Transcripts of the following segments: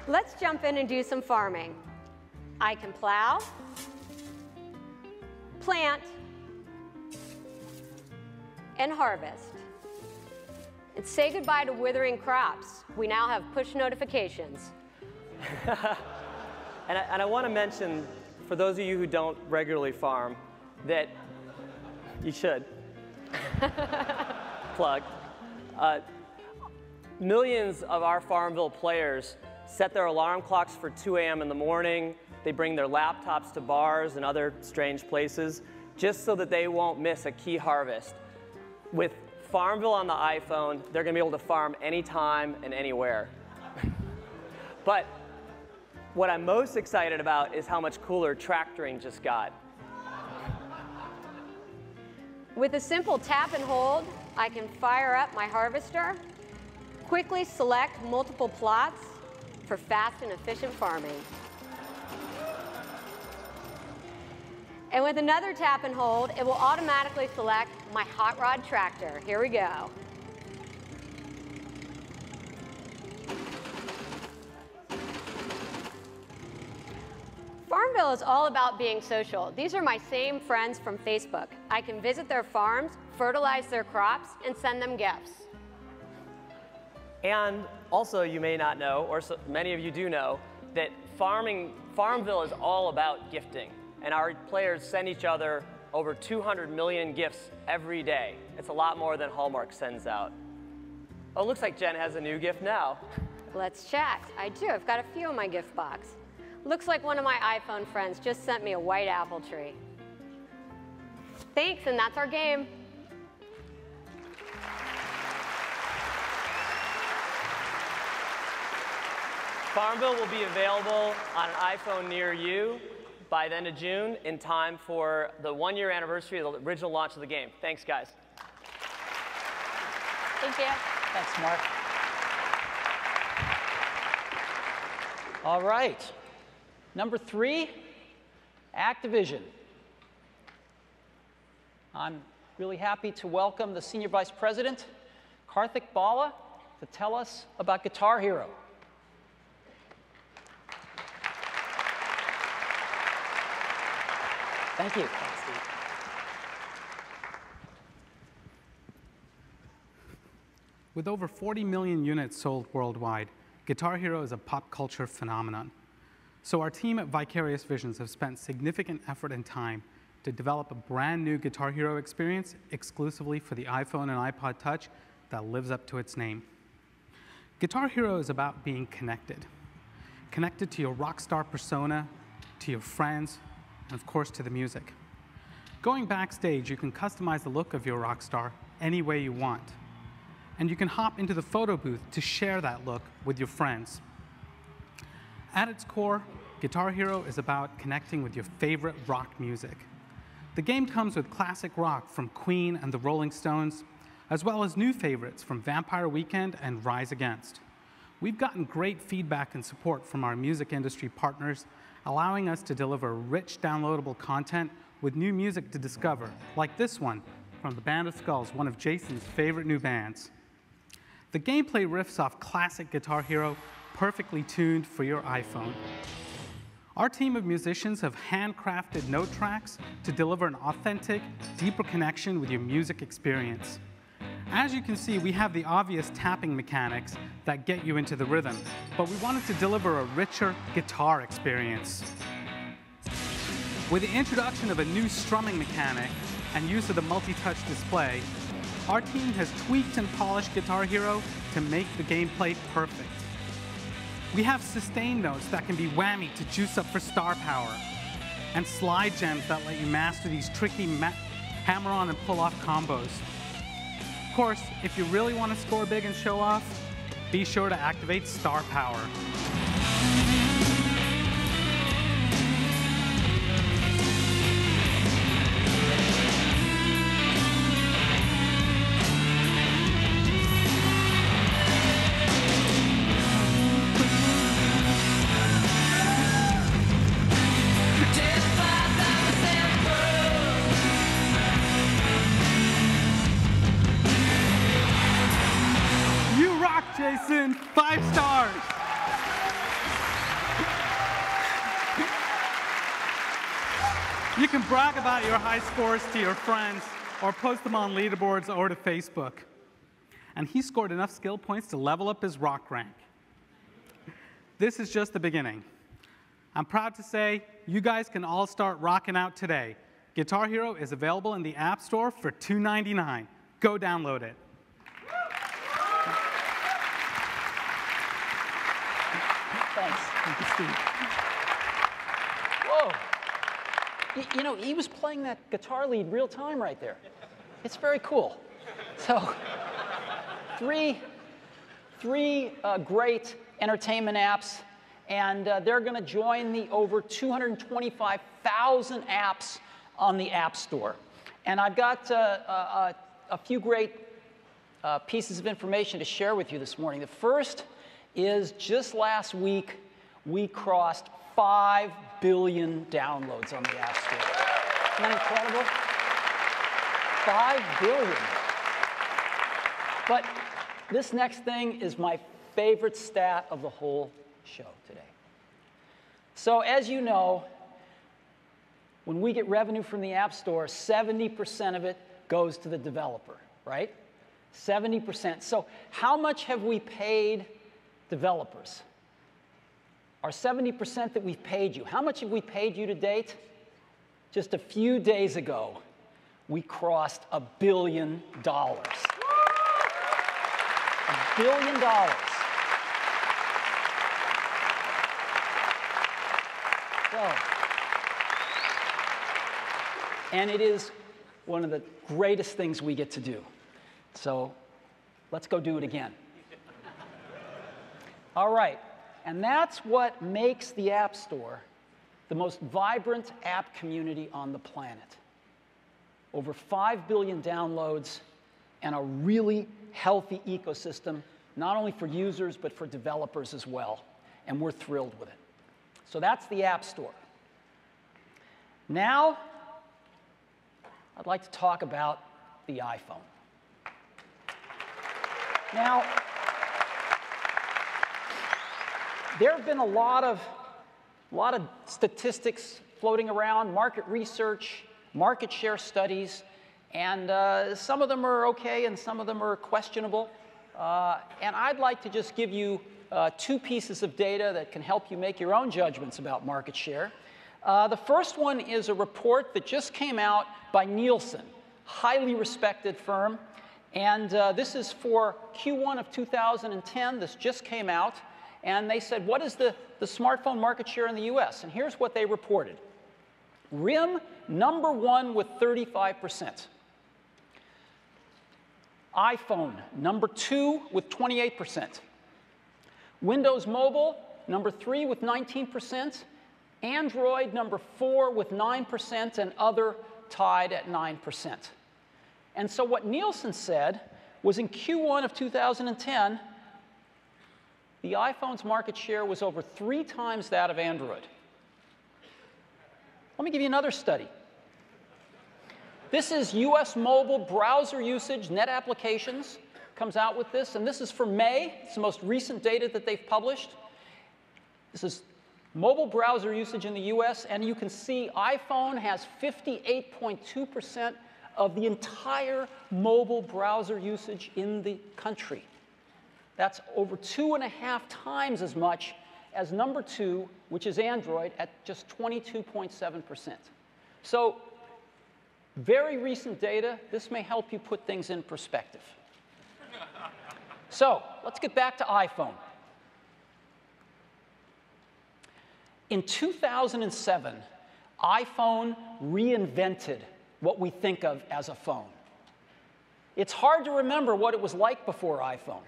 Let's jump in and do some farming. I can plow, plant, and harvest. And say goodbye to withering crops. We now have push notifications. And I want to mention, for those of you who don't regularly farm, that you should. Plug. Millions of our Farmville players set their alarm clocks for 2 a.m. in the morning. They bring their laptops to bars and other strange places just so that they won't miss a key harvest. With Farmville on the iPhone, they're going to be able to farm anytime and anywhere. But what I'm most excited about is how much cooler tractoring just got. With a simple tap and hold, I can fire up my harvester, quickly select multiple plots for fast and efficient farming. And with another tap and hold, it will automatically select my hot rod tractor. Here we go. Farmville is all about being social. These are my same friends from Facebook. I can visit their farms, fertilize their crops, and send them gifts. And also, you may not know, or many of you do know, that Farmville is all about gifting. And our players send each other over 200 million gifts every day. It's a lot more than Hallmark sends out. Oh, looks like Jen has a new gift now. Let's chat. I do. I've got a few in my gift box. Looks like one of my iPhone friends just sent me a white apple tree. Thanks, and that's our game. Farmville will be available on an iPhone near you by the end of June in time for the 1-year anniversary of the original launch of the game. Thanks, guys. Thank you. Thanks, Mark. All right. Number 3, Activision. I'm really happy to welcome the Senior Vice President, Karthik Bala, to tell us about Guitar Hero. Thank you. Thanks, Steve. With over 40 million units sold worldwide, Guitar Hero is a pop culture phenomenon. So our team at Vicarious Visions have spent significant effort and time to develop a brand new Guitar Hero experience exclusively for the iPhone and iPod Touch that lives up to its name. Guitar Hero is about being connected. Connected to your rock star persona, to your friends, and of course to the music. Going backstage, you can customize the look of your rock star any way you want. And you can hop into the photo booth to share that look with your friends. At its core, Guitar Hero is about connecting with your favorite rock music. The game comes with classic rock from Queen and the Rolling Stones, as well as new favorites from Vampire Weekend and Rise Against. We've gotten great feedback and support from our music industry partners, allowing us to deliver rich downloadable content with new music to discover, like this one from the Band of Skulls, one of Jason's favorite new bands. The gameplay riffs off classic Guitar Hero, perfectly tuned for your iPhone. Our team of musicians have handcrafted note tracks to deliver an authentic, deeper connection with your music experience. As you can see, we have the obvious tapping mechanics that get you into the rhythm, but we wanted to deliver a richer guitar experience. With the introduction of a new strumming mechanic and use of the multi-touch display, our team has tweaked and polished Guitar Hero to make the gameplay perfect. We have sustain notes that can be whammy to juice up for star power, and slide gems that let you master these tricky hammer-on and pull-off combos. Of course, if you really want to score big and show off, be sure to activate star power. Jason, 5 stars. You can brag about your high scores to your friends or post them on leaderboards or to Facebook. And he scored enough skill points to level up his rock rank. This is just the beginning. I'm proud to say you guys can all start rocking out today. Guitar Hero is available in the App Store for $2.99. Go download it. Thanks. Thank you, Steve. Whoa. You know, he was playing that guitar lead real time right there. It's very cool. So, three great entertainment apps, and they're going to join the over 225,000 apps on the App Store. And I've got a few great pieces of information to share with you this morning. The first is just last week, we crossed 5 billion downloads on the App Store. Isn't that incredible? 5 billion. But this next thing is my favorite stat of the whole show today. So as you know, when we get revenue from the App Store, 70% of it goes to the developer, right? 70%. So how much have we paid developers? Our 70% that we've paid you, how much have we paid you to date? Just a few days ago, we crossed $1 billion. $1 billion. So, and it is one of the greatest things we get to do. So let's go do it again. All right. And that's what makes the App Store the most vibrant app community on the planet. Over 5 billion downloads and a really healthy ecosystem, not only for users, but for developers as well. And we're thrilled with it. So that's the App Store. Now, I'd like to talk about the iPhone. Now, there have been a lot of statistics floating around, market research, market share studies, and some of them are okay and some of them are questionable. And I'd like to just give you 2 pieces of data that can help you make your own judgments about market share. The first one is a report that just came out by Nielsen, highly respected firm. And this is for Q1 of 2010. This just came out. And they said, what is the smartphone market share in the US? And here's what they reported. RIM, #1 with 35%. iPhone, #2 with 28%. Windows Mobile, #3 with 19%. Android, #4 with 9%, and other tied at 9%. And so what Nielsen said was in Q1 of 2010, the iPhone's market share was over 3 times that of Android. Let me give you another study. This is US mobile browser usage, net applications, comes out with this, and this is for May. It's the most recent data that they've published. This is mobile browser usage in the US, and you can see iPhone has 58.2% of the entire mobile browser usage in the country. That's over 2.5 times as much as #2, which is Android, at just 22.7%. So very recent data. This may help you put things in perspective. So let's get back to iPhone. In 2007, iPhone reinvented what we think of as a phone. It's hard to remember what it was like before iPhone.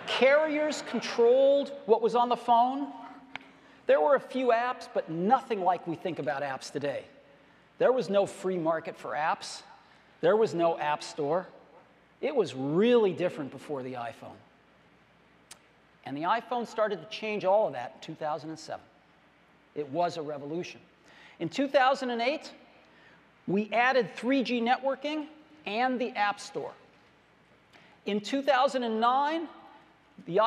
Carriers controlled what was on the phone. There were a few apps, but nothing like we think about apps today. There was no free market for apps. There was no app store. It was really different before the iPhone. And the iPhone started to change all of that in 2007. It was a revolution. In 2008, we added 3G networking and the App Store. In 2009, the